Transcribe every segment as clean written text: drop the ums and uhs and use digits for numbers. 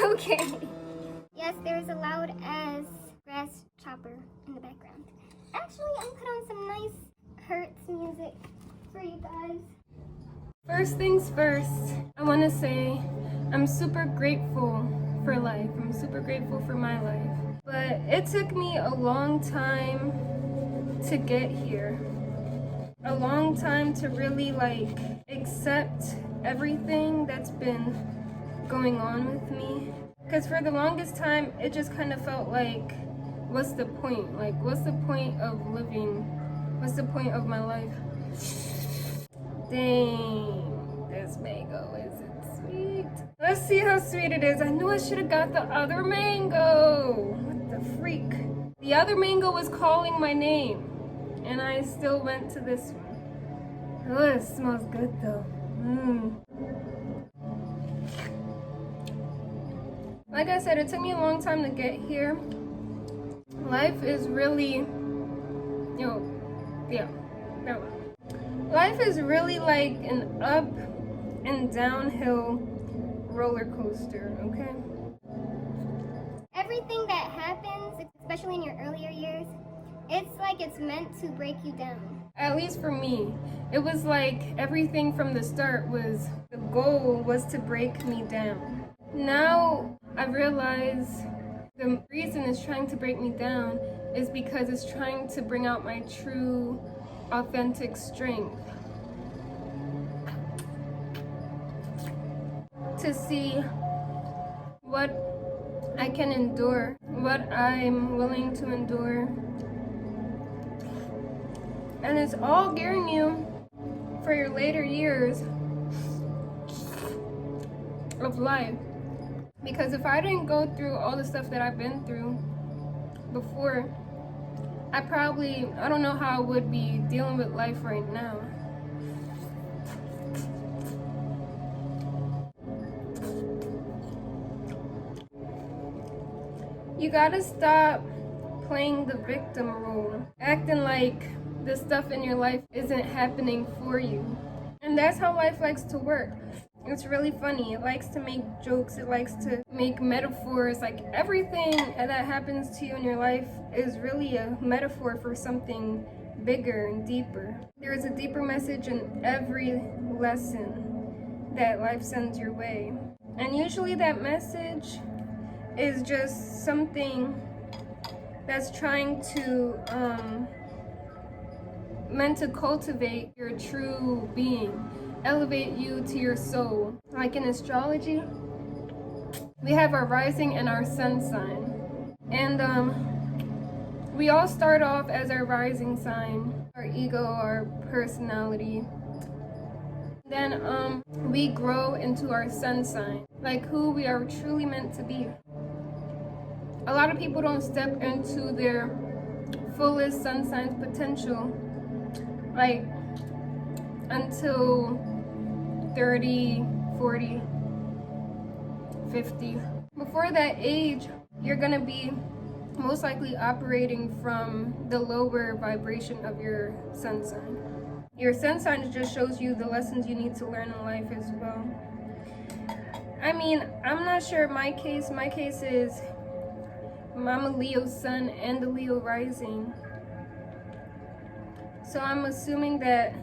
Okay. Yes, there's a loud ass grass chopper in the background. Actually, I'm gonna put on some nice Hertz music for you guys. First things first, I want to say I'm super grateful for life. I'm super grateful for my life. But it took me a long time to get here. A long time to really like accept everything that's been going on with me. Because for the longest time, it just kind of felt like, what's the point? Like, what's the point of living? What's the point of my life? Dang, this mango isn't sweet. Let's see how sweet it is. I knew I should have got the other mango. What the freak? The other mango was calling my name, and I still went to this one. Oh, it smells good though. Like I said, it took me a long time to get here. Life is really, life is really like an up and downhill roller coaster, okay? Everything that happens, especially in your earlier years, it's like it's meant to break you down. At least for me, it was like everything from the start was, the goal was to break me down. Now I realize the reason it's trying to break me down is because it's trying to bring out my true, authentic strength. To see what I can endure, what I'm willing to endure. And it's all gearing you for your later years of life. Because if I didn't go through all the stuff that I've been through before, I don't know how I would be dealing with life right now. You gotta stop playing the victim role, acting like the stuff in your life isn't happening for you. And that's how life likes to work. It's really funny. It likes to make jokes. It likes to make metaphors. Like everything that happens to you in your life is really a metaphor for something bigger and deeper. There is a deeper message in every lesson that life sends your way. And usually that message is just something that's trying to, meant to cultivate your true being, elevate you to your soul. Like in astrology, we have our rising and our sun sign. And we all start off as our rising sign, our ego, our personality. Then we grow into our sun sign, like who we are truly meant to be. A lot of people don't step into their fullest sun sign's potential like until 30, 40, 50. Before that age, you're gonna be most likely operating from the lower vibration of your sun sign. Your sun sign just shows you the lessons you need to learn in life as well. I mean, I'm not sure my case is I'm a Leo sun and a Leo rising. So I'm assuming that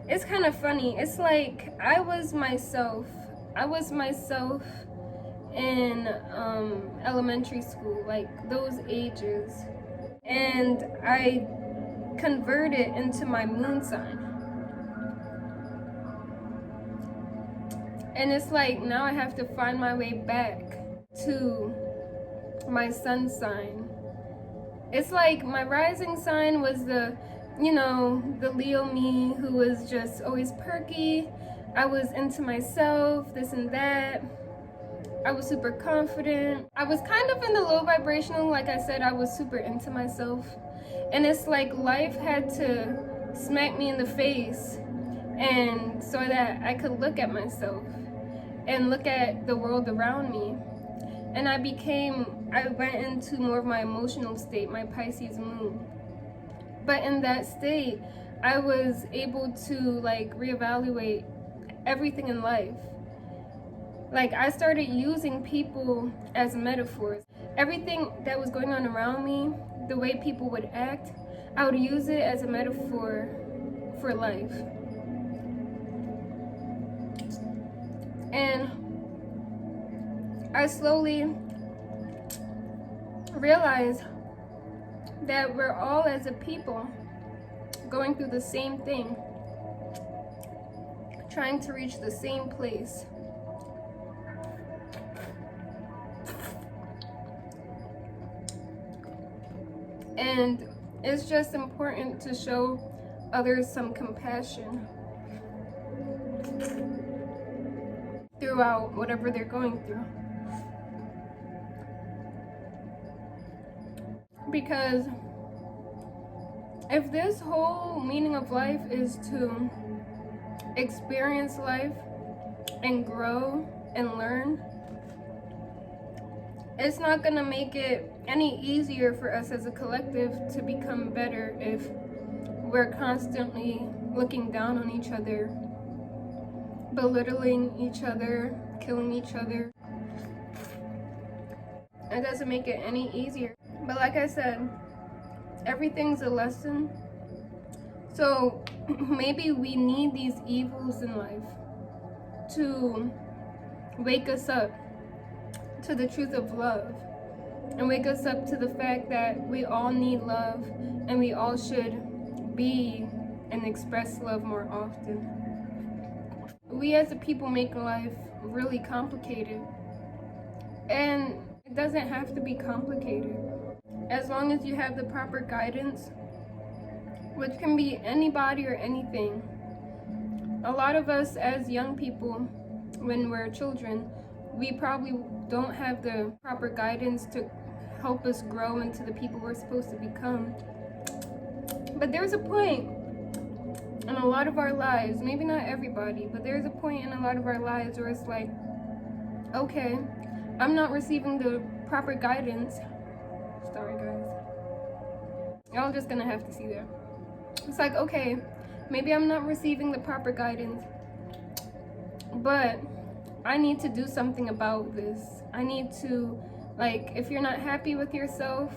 it's kind of funny. It's like I was myself in elementary school, like those ages. And I converted into my moon sign. And it's like now I have to find my way back to my sun sign. It's like my rising sign was the Leo me who was just always perky. I was into myself, this and that. I was super confident. I was kind of in the low vibrational, like I said, I was super into myself. And it's like life had to smack me in the face and so that I could look at myself and look at the world around me. And I went into more of my emotional state, my Pisces moon. But in that state, I was able to like reevaluate everything in life. Like, I started using people as metaphors. Everything that was going on around me, the way people would act, I would use it as a metaphor for life. And I slowly realized that we're all, as a people, going through the same thing, trying to reach the same place. And it's just important to show others some compassion throughout whatever they're going through. Because if this whole meaning of life is to experience life and grow and learn, it's not going to make it any easier for us as a collective to become better if we're constantly looking down on each other, belittling each other, killing each other. It doesn't make it any easier. But like I said, everything's a lesson. So maybe we need these evils in life to wake us up to the truth of love, and wake us up to the fact that we all need love, and we all should be and express love more often. We as a people make life really complicated, and it doesn't have to be complicated. As long as you have the proper guidance, which can be anybody or anything. A lot of us as young people, when we're children, we probably don't have the proper guidance to help us grow into the people we're supposed to become. But there's a point in a lot of our lives, maybe not everybody, but there's a point in a lot of our lives where it's like, okay, I'm not receiving the proper guidance. Sorry guys, y'all just gonna have to see that. It's like, okay, maybe I'm not receiving the proper guidance, but I need to do something about this. I need to, like, if you're not happy with yourself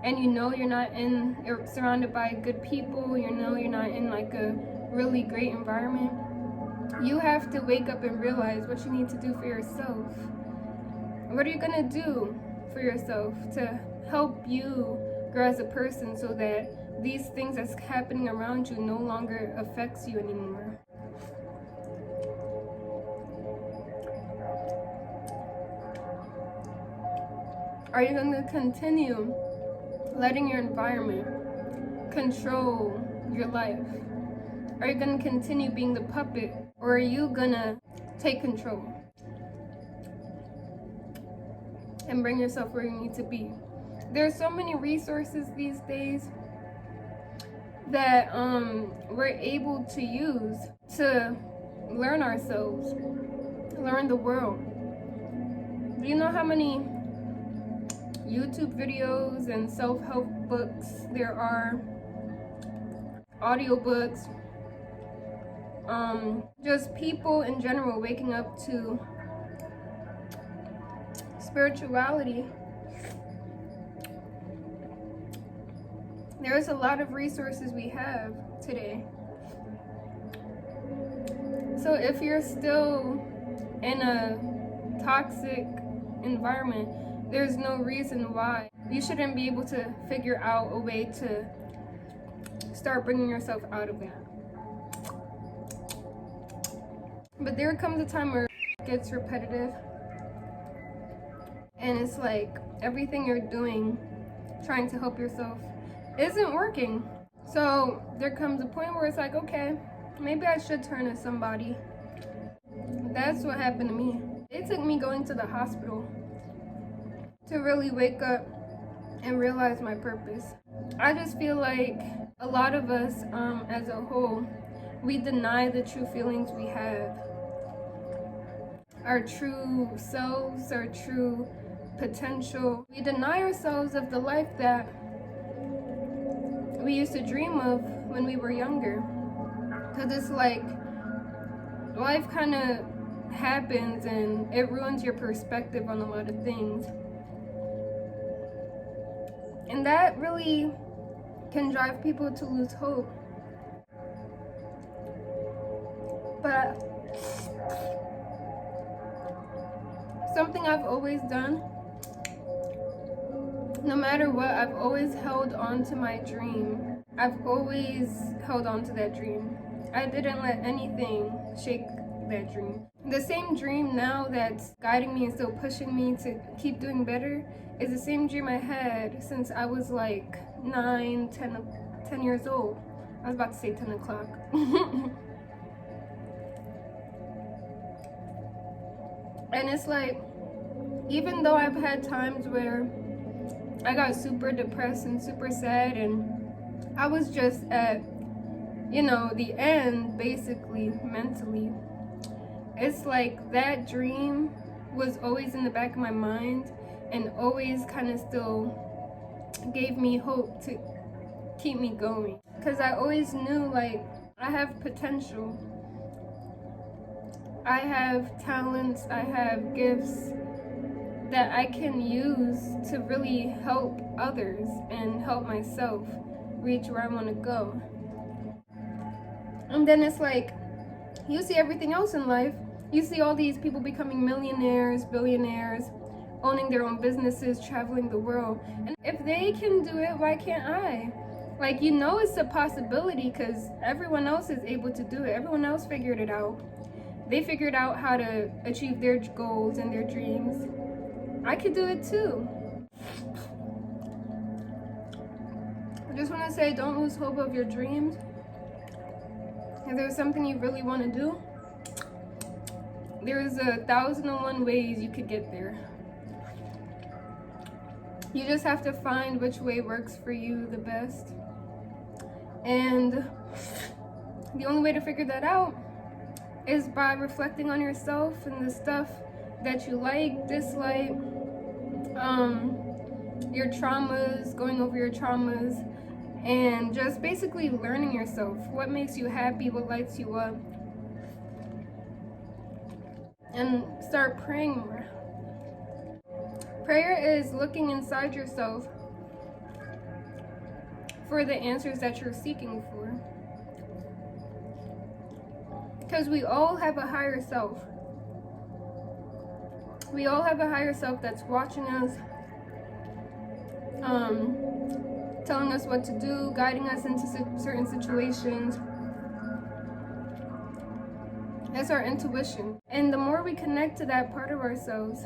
and you know you're surrounded by good people, you know you're not in like a really great environment, you have to wake up and realize what you need to do for yourself. What are you gonna do for yourself to help you grow as a person so that these things that's happening around you no longer affects you anymore? Are you going to continue letting your environment control your life? Are you going to continue being the puppet, or are you going to take control and bring yourself where you need to be? There's so many resources these days that we're able to use to learn ourselves, learn the world. Do you know how many YouTube videos and self-help books there are, audiobooks, just people in general waking up to spirituality? There's a lot of resources we have today. So if you're still in a toxic environment, there's no reason why you shouldn't be able to figure out a way to start bringing yourself out of that. But there comes a time where it gets repetitive, and it's like everything you're doing, trying to help yourself, isn't working. So there comes a point where it's like, okay, maybe I should turn to somebody. That's what happened to me. It took me going to the hospital to really wake up and realize my purpose. I just feel like a lot of us as a whole, we deny the true feelings we have, our true selves, our true potential. We deny ourselves of the life that we used to dream of when we were younger. Because it's like life kind of happens and it ruins your perspective on a lot of things. And that really can drive people to lose hope. But something I've always done, no matter what, I've always held on to my dream. I've always held on to that dream. I didn't let anything shake that dream. The same dream now that's guiding me and still pushing me to keep doing better is the same dream I had since I was like 9, 10 years old. I was about to say 10 o'clock. And it's like, even though I've had times where I got super depressed and super sad and I was just at, the end, basically, mentally. It's like that dream was always in the back of my mind and always kind of still gave me hope to keep me going. Because I always knew, like, I have potential. I have talents, I have gifts that I can use to really help others and help myself reach where I want to go. And then it's like, you see everything else in life. You see all these people becoming millionaires, billionaires, owning their own businesses, traveling the world. And if they can do it, why can't I? Like, it's a possibility because everyone else is able to do it. Everyone else figured it out. They figured out how to achieve their goals and their dreams. I could do it too. I just want to say, don't lose hope of your dreams. If there's something you really want to do, there's 1,001 ways you could get there. You just have to find which way works for you the best. And the only way to figure that out is by reflecting on yourself and the stuff that you like, dislike, your traumas, going over your traumas, and just basically learning yourself. What makes you happy, what lights you up. And start praying more. Prayer is looking inside yourself for the answers that you're seeking for. Because we all have a higher self. We all have a higher self that's watching us, telling us what to do, guiding us into certain situations. That's our intuition. And the more we connect to that part of ourselves,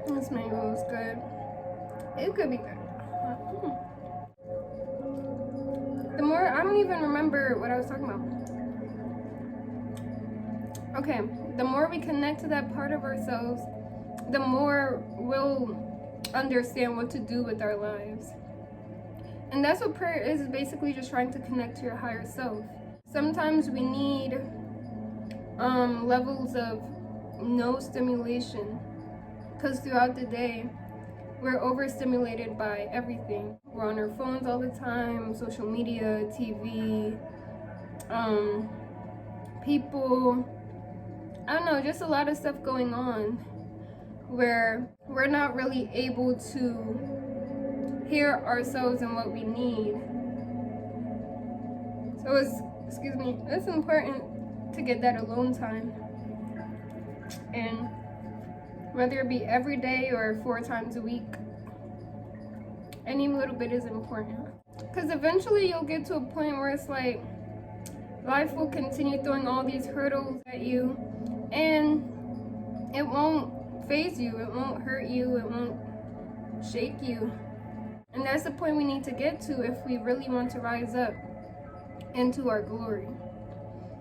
this mango is good. It could be good. The more, I don't even remember what I was talking about. Okay, the more we connect to that part of ourselves, the more we'll understand what to do with our lives. And that's what prayer is basically just trying to connect to your higher self. Sometimes we need levels of no stimulation, because throughout the day, we're overstimulated by everything. We're on our phones all the time, social media, TV, people, I don't know, just a lot of stuff going on where we're not really able to hear ourselves and what we need. So it's important to get that alone time. And whether it be every day or 4 times a week, any little bit is important. Because eventually you'll get to a point where it's like, life will continue throwing all these hurdles at you, and it won't faze you, it won't hurt you, it won't shake you. And that's the point we need to get to if we really want to rise up into our glory.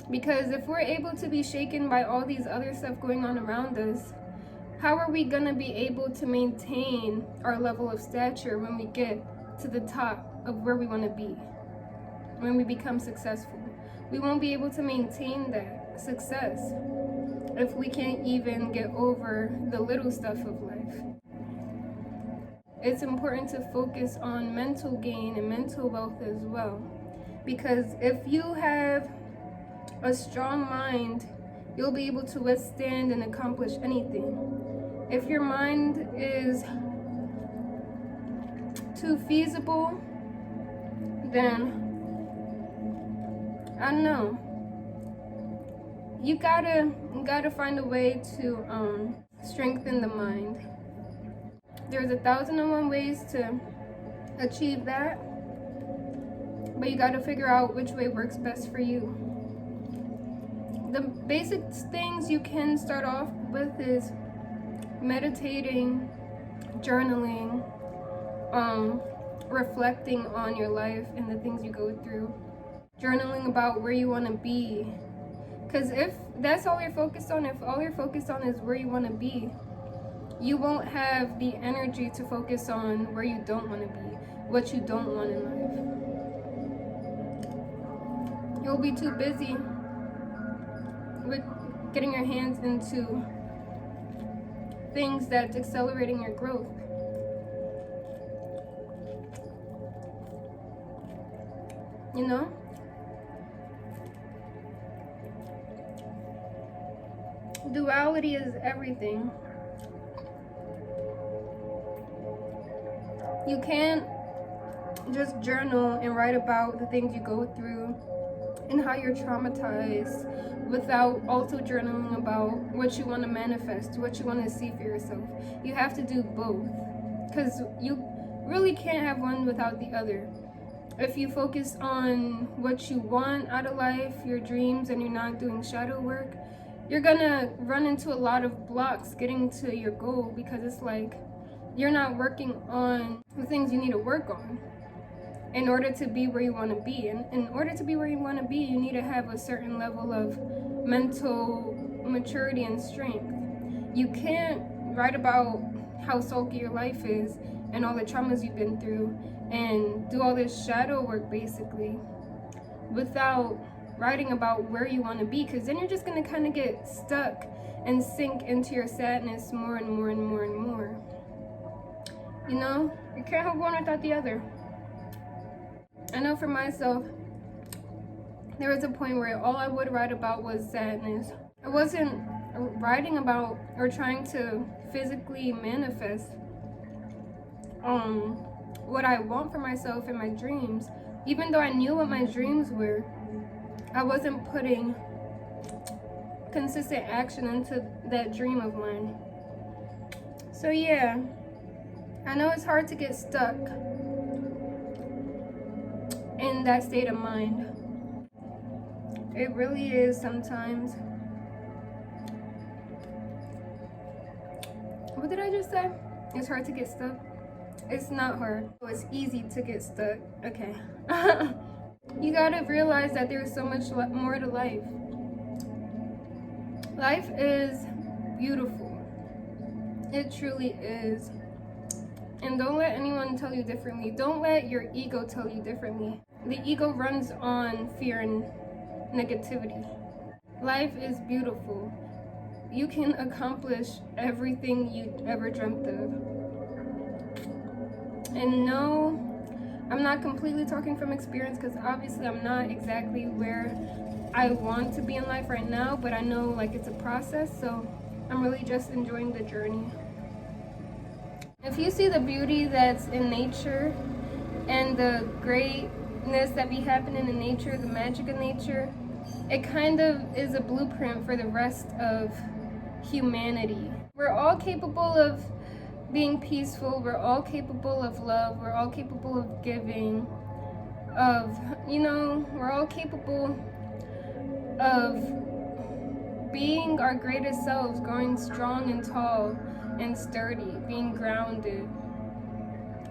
Because if we're able to be shaken by all these other stuff going on around us, how are we gonna be able to maintain our level of stature when we get to the top of where we want to be, when we become successful? We won't be able to maintain that success if we can't even get over the little stuff of life. It's important to focus on mental gain and mental wealth as well. Because if you have a strong mind you'll be able to withstand and accomplish anything. If your mind is too feasible, then I don't know. You gotta find a way to strengthen the mind. There's 1,001 ways to achieve that, but you gotta figure out which way works best for you. The basic things you can start off with is meditating, journaling, reflecting on your life and the things you go through, journaling about where you want to be. Because if that's all you're focused on, if all you're focused on is where you want to be, you won't have the energy to focus on where you don't want to be, what you don't want in life. You'll be too busy with getting your hands into things that's accelerating your growth. You know? Duality is everything. You can't just journal and write about the things you go through and how you're traumatized without also journaling about what you want to manifest, what you want to see for yourself. You have to do both, because you really can't have one without the other. If you focus on what you want out of life, your dreams, and you're not doing shadow work, you're gonna run into a lot of blocks getting to your goal, because it's like you're not working on the things you need to work on in order to be where you want to be. And in order to be where you want to be, you need to have a certain level of mental maturity and strength. You can't write about how sulky your life is and all the traumas you've been through and do all this shadow work basically without writing about where you want to be, because then you're just going to kind of get stuck and sink into your sadness more and more and more and more. You know, you can't have one without the other. I know for myself, there was a point where all I would write about was sadness. I wasn't writing about or trying to physically manifest what I want for myself and my dreams. Even though I knew what my dreams were, I wasn't putting consistent action into that dream of mine. So yeah, I know it's hard to get stuck in that state of mind. It really is sometimes. What did I just say? It's hard to get stuck. It's not hard. It's easy to get stuck. Okay. You gotta realize that there's so much more to life. Life is beautiful. It truly is. And don't let anyone tell you differently. Don't let your ego tell you differently. The ego runs on fear and negativity. Life is beautiful. You can accomplish everything you ever dreamt of. And no, I'm not completely talking from experience, because obviously I'm not exactly where I want to be in life right now, but I know like it's a process, so I'm really just enjoying the journey. If you see the beauty that's in nature and the greatness that be happening in nature, the magic in nature, it kind of is a blueprint for the rest of humanity. We're all capable of being peaceful, we're all capable of love, we're all capable of giving, we're all capable of being our greatest selves, growing strong and tall and sturdy, being grounded.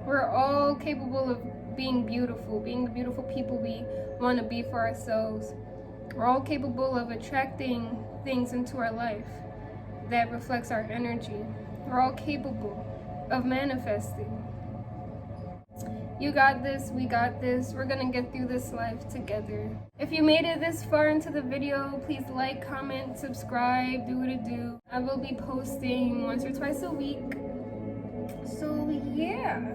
We're all capable of being beautiful, being the beautiful people we want to be for ourselves. We're all capable of attracting things into our life that reflects our energy. We're all capable of manifesting. You got this, we got this. We're gonna get through this life together. If you made it this far into the video, please like, comment, subscribe, do what it do. I will be posting once or twice a week. So yeah.